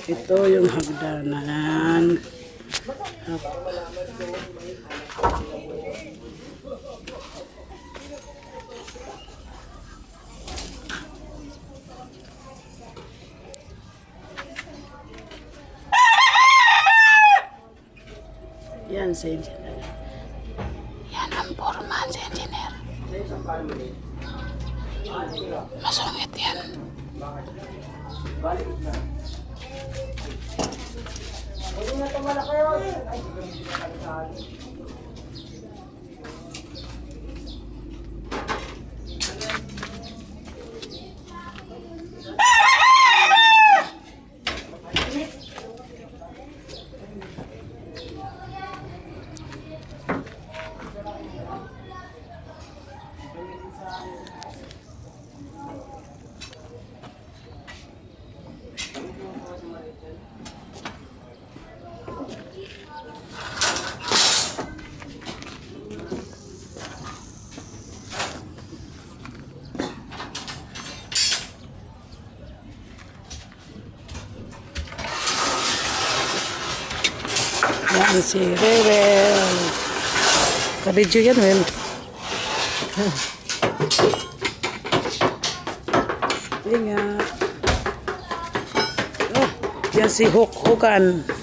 Ito yung hagdanan. Yan si engineer. Yan ang foreman si engineer. Masungit yan. Yan si Rewel. Kabidyo yan, Wel. Yan nga. Oh, yan si Hukan.